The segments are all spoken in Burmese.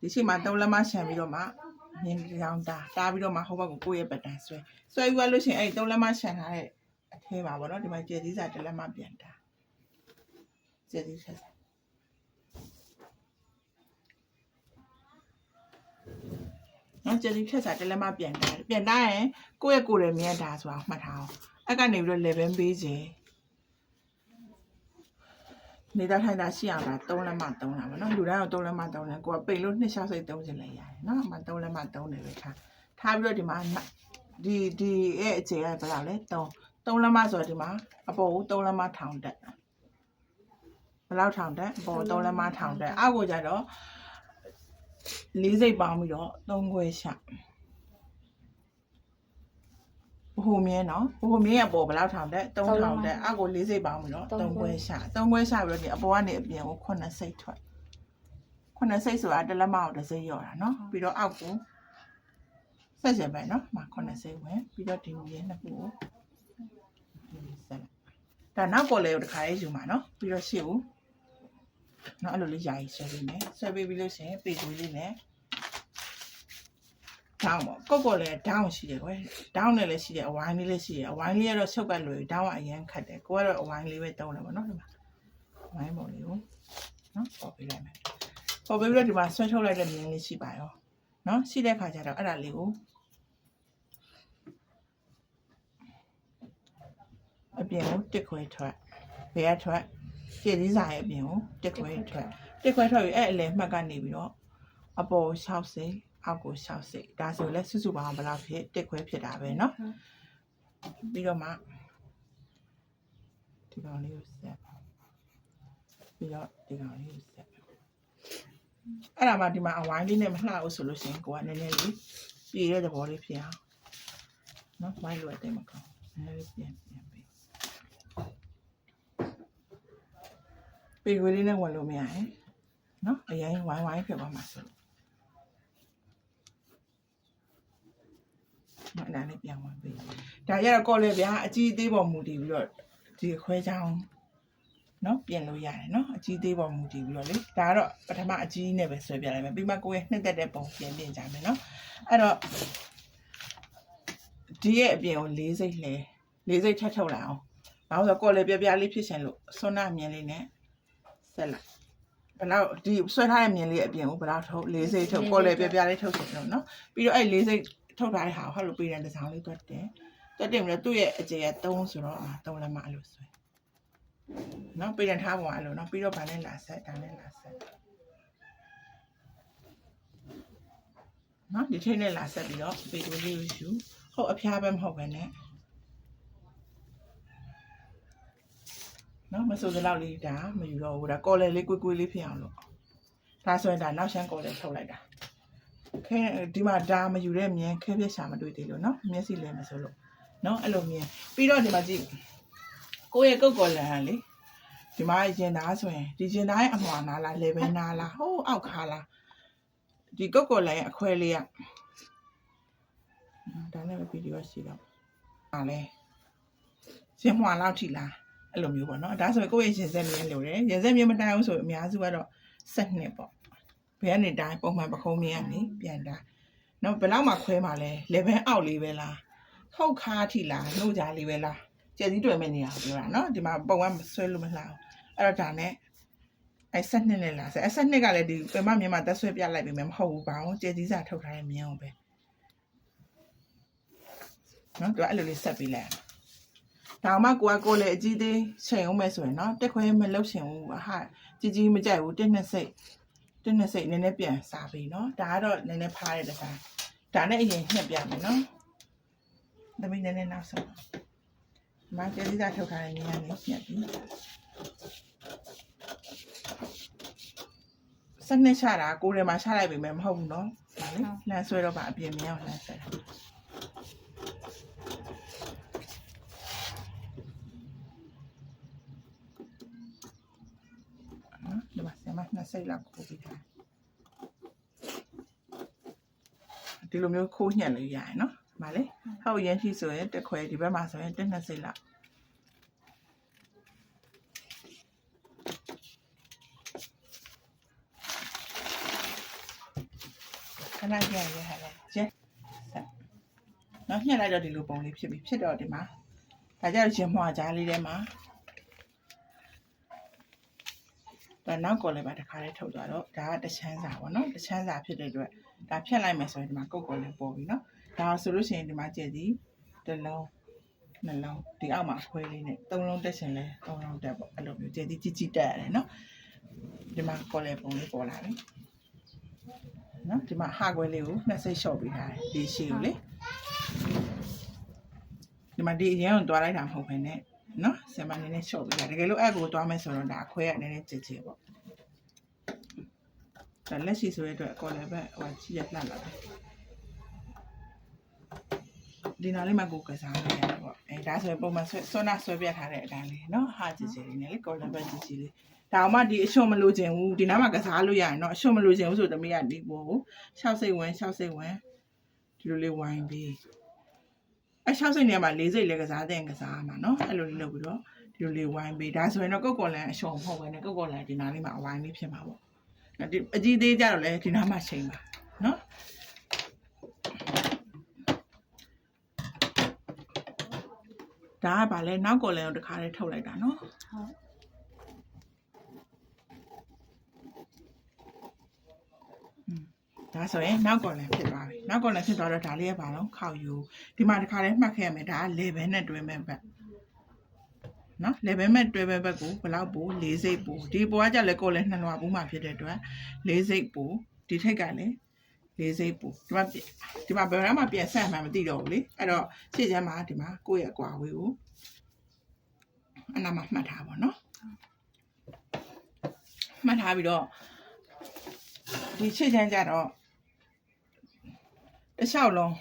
ဒီရှိမှာ3လက်မရှမ်းပြီးတော့မှမြင်းရောင်တာပြီးတော့မှဟိုဘက်ကိုကိုယ့်ရဲ့ပတန်ဆွဲပြီးသွားလို့ရှိရင်အဲ့3လက်မရှမ်းထားတဲ့အထဲပါပေါ့နော်ဒီမှာကျဲသီးစာ1လက်မပြန်တာကျဲသီးဆက်နော်ကျဲသီးဖြတ်စာ1လက်မပြန်တာရင်ကိုယ့်ရဲ့မြန်းတာဆိုတာမှတ်ထားအောင်အဲ့ကနေပြီးတော့ level ပေးခြင်းနေတာထိုင်တာရှိအောင်ဒါ3လက်မ3တာပေါ့နော်လူတိုင်းကို3လက်မ3တယ်ကိုကပိတ်လို့2 6စိတ်3ချင်လိုက်ရတယ်နော်အမှ3လက်မ3တယ်ပဲထားပြီးတော့ဒီမှာဒီရဲ့အခြေကဘယ်လောက်လဲ3လက်မဆိုတော့ဒီမှာအပေါ်ကို3လက်မထောင်တက်ဘယ်လောက်ထောင်တက်အပေါ်3လက်မထောင်တက်အောက်ကိုကြတော့4စိတ်ပေါင်းပြီးတော့3ခွဲရှာဘိုမြင်းနော်ဘိုမြင်းရဲ့ပေါ်ဘယ်လောက်ထောင်တက်3ထောင်တက်အောက်ကို4စိတ်ပေါင်းပြီးတော့3ခွဲရှာ3ခွဲရှာပြီးတော့ဒီအပေါ်ကနေအပြင်ကို9စိတ်ထွက်9စိတ်ဆိုတာ1လက်မကို1စိတ်ရော့တာနော်ပြီးတော့အောက်ကိုဆက်စင်ပဲနော်မှာ9စိတ်ဝင်ပြီးတော့ဒီမြင်းနှစ်ခုကိုဆက်ဒါနောက်ပေါ်လေကိုတစ်ခါလေးယူမှာနော်ပြီးတော့ရှေ့ကိုနော်အဲ့လိုလေးယာယီဆွဲပေးမယ်ဆွဲပေးပြီးလို့ရှိရင်ပေကိုလေးနဲ့ဒေါင်းပေါ့ကိုလည်းဒေါင်းရှိတယ်ကွယ်ဒေါင်းနဲ့လည်းရှိတယ်အဝိုင်းလေးလည်းရှိတယ်အဝိုင်းလေးကတော့ဆုပ်ကလွယ်ဒေါင်းကအရင်ခတ်တယ်ကိုကတော့အဝိုင်းလေးပဲတုံးတယ်ပေါ့နော်ဒီမှာအဝိုင်းပုံလေးကိုနော်ပေါ်ပေးလိုက်မယ်ပေါ်ပေးပြီးတော့ဒီမှာဆွဲထုတ်လိုက်တဲ့မြင်းလေးရှိပါရောနော်ရှိတဲ့ခါကျတော့အဲ့ဒါလေးကိုအပြင်ကိုတစ်ခွဲထွက်ဘယ်ကထွက်ကျေးစည်းစာရဲ့အပြင်ကိုတစ်ခွဲထွက်ပြီးအဲ့အလဲမှတ်ကနေပြီးတော့အပေါ်60အောက်ကို60ဒါဆိုလဲစုစုပေါင်းဘယ်လောက်ဖြစ်တစ်ခွဲဖြစ်တာပဲเนาะပြီးတော့မှဒီကောင်လေးကိုဆက်ပြီးတော့ဒီကောင်လေးကိုဆက်အဲ့ဒါမှဒီမှာအဝိုင်းလေးနဲ့မလှဘူးဆိုလို့ရှိရင်ကိုကနည်းနည်းလေးပြေတဲ့သဘောလေးဖြစ်အောင်เนาะဝိုင်းလိုတဲ့မကောင်းနည်းနည်းလေးပြန်ပေခွေးလေးနဲ့ဝင်လို့မရရင်เนาะအရင်ဝိုင်းဖြစ်သွားမှာဆိုမနာနဲ့ပြန်ဝင်ပေးဒါရတော့ကော်လေဗျာအကြီးသေးပေါ်မူတည်ပြီးတော့ဒီခွဲချောင်းเนาะပြင်လို့ရတယ်เนาะအကြီးသေးပေါ်မူတည်ပြီးတော့လေဒါကတော့ပထမအကြီးနဲ့ပဲဆွဲပြလိုက်မယ်ပြီးမှကိုယ်ရဲ့နှစ်သက်တဲ့ပုံပြင်ကြမယ်เนาะအဲ့တော့ဒီရဲ့အပြင်ကို4စိတ်ထပ်ထုတ်လိုက်အောင်ဘာလို့ဆိုကော်လေပြလေးဖြစ်ရှင်လို့ဆွမ်းနာမြင်လေးနဲ့ဆက်လိုက်ဘယ်လောက်ဒီဆွဲထားတဲ့မြင်လေးအပြင်ကိုဘယ်လောက်ထုတ်4စိတ်ထုတ်ကော်လေပြလေးထုတ်ရှင်လို့เนาะပြီးတော့အဲ့4စိတ်ထုတ်ထားတဲ့ဟာကိုဟောက်လို့ပေးတဲ့တစ်စောင်းလေးတွတ်တယ်ပြီးတော့သူ့ရဲ့အကျယ်က3ဆိုတော့3လက်မအဲ့လိုဆွဲเนาะပေးတဲ့ထားပုံအဲ့လိုเนาะပြီးတော့ဗာနဲ့လာဆက်ဒါနဲ့လာဆက်เนาะဒီထိနဲ့လာဆက်ပြီးတော့ပေတိုးလေးကိုယူဟုတ်အဖျားပဲမဟုတ်ပဲနဲ့เนาะမဆိုးတော့လေးဒါမယူတော့ဘူးဒါကော်လေလေးကွေးလေးဖြစ်အောင်လို့ဒါဆိုရင်ဒါနောက်ရှမ်းကော်လေထုတ်လိုက်တာခဲဒီမှာဒါမယူတဲ့မြင်ခဲပြက်ရှာမတွေ့သေးလို့เนาะမျက်စိလဲမဆိုလို့เนาะအဲ့လိုမြင်ပြီးတော့ဒီမှာကြည့်ကိုယ့်ရဲ့ကုတ်ကော်လန်လေဒီမှာရင်သားဆိုရင်ဒီရင်သားရဲ့အမွှာနားလားလေပဲနားလားဟိုးအောက်ခါလားဒီကုတ်ကော်လန်ရဲ့အခွဲလေးကဒါနဲ့ပဲဗီဒီယိုရှိတော့ဟာလေရင်မွှာလောက်ထိလားအဲ့လိုမျိုးပေါ့เนาะဒါဆိုရင်ကိုယ့်ရဲ့ရင်ဆက်မြင်လို့တယ်ရင်ဆက်မြင်မတိုင်ဘူးဆိုအများစုကတော့12ပေါ့ဘယ်ကနေတိုင်းပုံမှန်ပခုံးမြင်ကနေပြန်တာเนาะဘယ်လောက်မှခွဲမှာလဲlevel အောက်လေးပဲလားခောက်ခါထိလားနှုတ်ကြားလေးပဲလားကျက်စည်းတွေ့မဲ့နေရပြောတာเนาะဒီမှာပုံကဆွဲလို့မလှအောင်အဲ့တော့ဒါနဲ့အဲ့12နဲ့လားအဲ့12ကလည်းဒီပင်မမြင်မှာတက်ဆွဲပြလိုက်ပြီမဟုတ်ဘူးဘာလို့ကျက်စည်းစာထုတ်ထားတဲ့မြင်အောင်ပဲเนาะသူအဲ့လိုလေးဆက်ပြီးလိုက်ဒါမှကိုလည်းအကြီးသေးချိန်အောင်မဲ့ဆိုရင်เนาะတက်ခွဲမလှုပ်ရှင်ဘူးဟာကြီးမကြိုက်ဘူး1 2စိတ်နည်းနည်းပြန်စားပြီเนาะဒါကတော့နည်းနည်းဖားတဲ့တစားဒါနဲ့အရင်ညှက်ပြမယ်เนาะသမီးနည်းနည်းနောက်ဆုံးမကျစည်းစာထုတ်ထားတဲ့နေရာနဲ့ညှက်ပြီစနစ်ချတာကိုယ်ထဲမှာချလိုက်ပြီမယ်မဟုတ်ဘူးเนาะဒါလေလမ်းဆွဲတော့ပါအပြင်မြင်အောင်လမ်းဆွဲတာဒီမှာဆင်မနှစ်စိတ်လောက်ခိုးပြီးထားဒီလိုမျိုးခိုးညှက်လို့ရတယ်เนาะဗာလေဟောက်ရင်းရှိဆိုရင်တစ်ခွဲဒီဘက်မှာဆိုရင်1 2စိတ်လောက် ခဏကြည့်ရဟဲ့လေကျင်းနော်ညှက်လိုက်တော့ဒီလိုပုံလေးဖြစ်ပြီဖြစ်တော့ဒီမှာဒါကြတော့ရင်မွှာကြားလေးထဲမှာဒါနောက်ကော်လည်းပါတစ်ခါလေးထုတ်သွားတော့ဒါကတချမ်းစာပေါ့နော်တချမ်းစာဖြစ်တဲ့အတွက်ဒါဖြတ်လိုက်မယ်ဆိုရင်ဒီမှာကုတ်ကော်လည်းပေါ်ပြီနော်ဒါဆိုလို့ရှိရင်ဒီမှာကျက်စီတစ်လုံးနှလုံးဒီအောက်မှာခွဲလေးနဲ့သုံးလုံးတက်ရှင်လဲသုံးလုံးတက်ပေါ့အဲ့လိုမျိုးကျက်စီကြီးတက်ရတယ်နော်ဒီမှာကော်လည်းပုံလေးပေါ်လာပြီနော်ဒီမှာဟာခွဲလေးကိုနှစ်စိတ်လျှော့ပေးထားတယ်ဒီရှည်ကိုလေဒီမှာဒီအရင်ကတွားလိုက်တာမဟုတ်ဘဲနဲ့နော်ဆင်မနည်းနည်းလျှော့ပေးတာတကယ်လို့အဲ့ကိုတွားမယ်ဆိုတော့ဒါအခွဲကနည်းနည်းကြည်ကြည်ပေါ့ဒါလက်ရှိဆိုရတဲ့အတွက်ကော်လည်းပဲဟိုကြည့်ရလှလာတယ်ဒီနားလေးမှာကိုကစားနေရတယ်ပေါ့အဲဒါဆိုရင်ပုံမှန်ဆွနာဆွဲပြထားတဲ့အတိုင်းလေးနော်ဟာကြည်ကြည်လေးနဲ့လေကော်လည်းပဲကြည်ကြည်လေးဒါမှဒီအရှုံမလို့ခြင်းဘူးဒီနားမှာကစားလို့ရရင်တော့အရှုံမလို့ခြင်းဘူးဆိုတမီးကဒီပေါ်ကို6စိတ်ဝင်ဒီလိုလေးဝိုင်းပြီးအ6စိတ်နေရာမှာ4စိတ်လည်းကစားတဲ့ကစားမှာနော်အဲ့လိုလေးလုပ်ပြီးတော့ဒီလိုလေးဝိုင်းပြီးဒါဆိုရင်တော့ကုတ်ကော်လန်အရှုံမဟုတ်ဘဲနဲ့ကုတ်ကော်လန်ဒီနားလေးမှာအဝိုင်းလေးဖြစ်မှာပေါ့ဒီအကြီးသေးကြတော့လေဒီနားမှာချိန်ပါနော်ဒါကဘာလဲနောက်ကော်လန်ကိုတစ်ခါလေးထုတ်လိုက်တာနော်ဟုတ်ဒါဆိုရင်နောက်ကော်လန်ဖြစ်သွားပြီနောက်ကော်လန်ဖြစ်သွားတော့ဒါလေးကဘာလို့ခောက်ယူဒီမှာတစ်ခါလေးမှတ်ခဲ့ရမယ်ဒါကlevelနဲ့တွဲမဲ့ဘက်နော် level မဲ့တွဲမဲ့ဘက်ကိုဘယ်လောက်ပို့4စိတ်ပို့ဒီပေါ်ကကြလဲကော်လန်2လွှာပို့မှဖြစ်တဲ့အတွက်4စိတ်ပို့ဒီထိတ်ကလည်း4စိတ်ပို့ဒီမှာဘယ်တော့မှပြန်ဆက်မှမသိတော့ဘူးလေအဲ့တော့ရှေ့ကျမ်းမှာဒီမှာကိုယ့်ရဲ့အကွာဝေးကိုအနာမှာမှတ်ထားပါနော်မှတ်ထားပြီးတော့ဒီရှေ့ကျမ်းကြတော့တစ်လျှောက်လုံး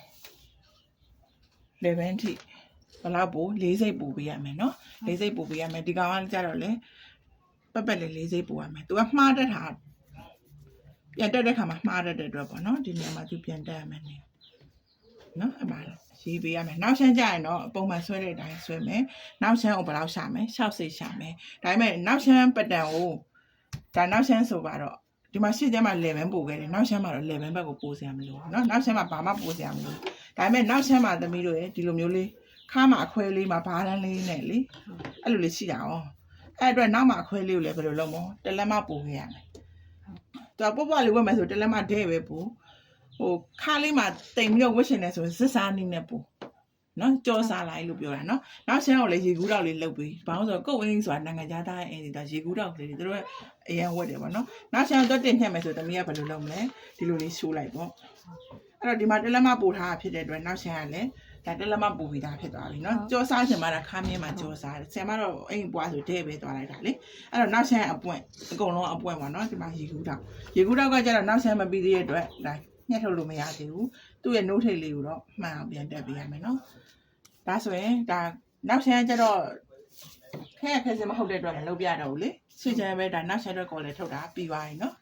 level ထိဘယ်လောက်ပို့4စိတ်ပို့ပေးရမယ်နော်4စိတ်ပို့ပေးရမယ်ဒီကောင်ကကြတော့လေပတ်လေး4စိတ်ပို့ရမယ်သူကမှားတတ်တာပြန်တက်တဲ့ခါမှာမှားတတ်တဲ့အတွက်ပေါ့နော်ဒီနေရာမှာသူပြန်တက်ရမယ်နော်အမှန်ရေးပေးရမယ်နောက်ရှမ်းကြရင်တော့ပုံမှန်ဆွဲတဲ့အတိုင်းဆွဲမယ်နောက်ရှမ်းကိုဘယ်လောက်ရှာမယ်6စိတ်ရှာမယ်ဒါပေမဲ့နောက်ရှမ်းပတန်ကိုဒါနောက်ရှမ်းဆိုပါတော့ဒီမှာရှေ့ကျမ်းမှာ11ပို့ခဲ့တယ်နောက်ရှမ်းမှာတော့11ဘက်ကိုပို့စရာမလိုဘူးเนาะနောက်ရှမ်းမှာဘာမှပို့စရာမလိုဘူးဒါပေမဲ့နောက်ရှမ်းမှာသမီးတို့ရဲ့ဒီလိုမျိုးလေးခါမှာအခွဲလေးမှာဘားတန်းလေးနဲ့လေအဲ့လိုလေးရှိတာအောင်အဲ့အတွက်နောက်မှာအခွဲလေးကိုလည်းဘယ်လိုလုပ်မလဲတလက်မပို့ခဲ့ရမယ်သူကပေါ့လေးဝတ်မယ်ဆိုတလက်မဒဲပဲပို့ဟိုခါလေးမှာတိမ်ပြီးတော့ဝတ်ရှင်နေဆိုရင်စစ်စားနည်းနဲ့ပို့နော်ကြောစားလိုက်လို့ပြောတာနော်နောက်ရှမ်းကိုလည်းရေကူးတော့လေးလုပ်ပြီးဘာလို့ဆိုတော့ကုတ်ဝင်းဆိုတာနိုင်ငံခြားသားရဲ့အိမ်တွေဒါရေကူးတော့လေးတွေတို့အရင်ဝတ်တယ်ပေါ့နော်နောက်ရှမ်းတော့တင်ညှက်မယ်ဆိုတမီးကဘယ်လိုလုပ်မလဲဒီလိုလေးရှိုးလိုက်ပေါ့အဲ့တော့ဒီမှာတလက်မပို့ထားတာဖြစ်တဲ့အတွက်နောက်ရှမ်းကလည်းဒါတလက်မပို့ပြီးသားဖြစ်သွားပြီနော်ကြောစားချင်မှတာခါမြင်းမှာကြောစားတယ်ဆင်မတော့အိမ်ပွားဆိုတဲ့ပဲသွားလိုက်တာလေအဲ့တော့နောက်ရှမ်းအပွင့်အကုန်လုံးအပွင့်ပါနော်ဒီမှာရေကူးတော့ကကျတော့နောက်ရှမ်းမပြီးသေးတဲ့အတွက်ဒါညှက်ထုတ်လို့မရသေးဘူးသူ့ရဲ့နိုးထိတ်လေးကိုတော့မှန်အောင်ပြန်တက်ပေးရမယ်နော်ဒါဆိုရင်ဒါနောက်ရှမ်းကျတော့ခဲစမဟုတ်တဲ့အတွက်မလုပ်ပြတော့ဘူးလေရှင်းချမ်းပဲဒါနောက်ရှမ်းတော့ကော်လေထုတ်တာပြီးသွားပြီနော်